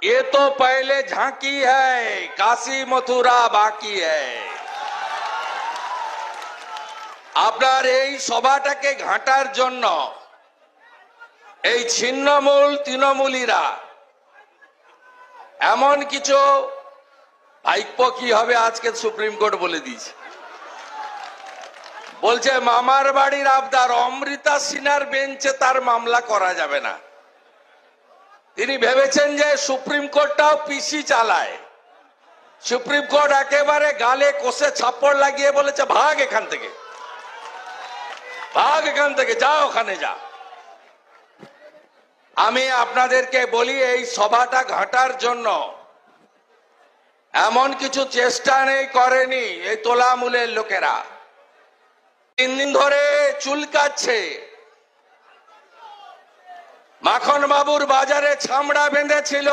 ये तो पहले झांकी है, काशी मथुरा बाकी है। আপনার এই সভাটাকে ঘাঁটার জন্য এই ছিন্নমূল তৃণমূলীরা এমন কিছু ভাইপো কি হবে আজকে সুপ্রিম কোর্ট বলে দিয়েছে। বলছে মামার বাড়ির আবদার অমৃতা সিনহার বেঞ্চে তার মামলা করা যাবে না। তিনি ভেবেছেন যে সুপ্রিম কোর্টটাও পিসি চালায়। সুপ্রিম কোর্ট একেবারে গালে কষে ছাপ্পড় লাগিয়ে বলেছে ভাগ এখান থেকে, ভাগ এখান থেকে, যা ওখানে যা। আমি আপনাদেরকে বলি এই সভাটা ঘাঁটার জন্য এমন কিছু চেষ্টা নেই করেনি এই তোলামূলের লোকেরা। 3 দিন ধরে চুলকাচ্ছে, মাখন বাবুর বাজারে ছামড়া বেঁধেছিল।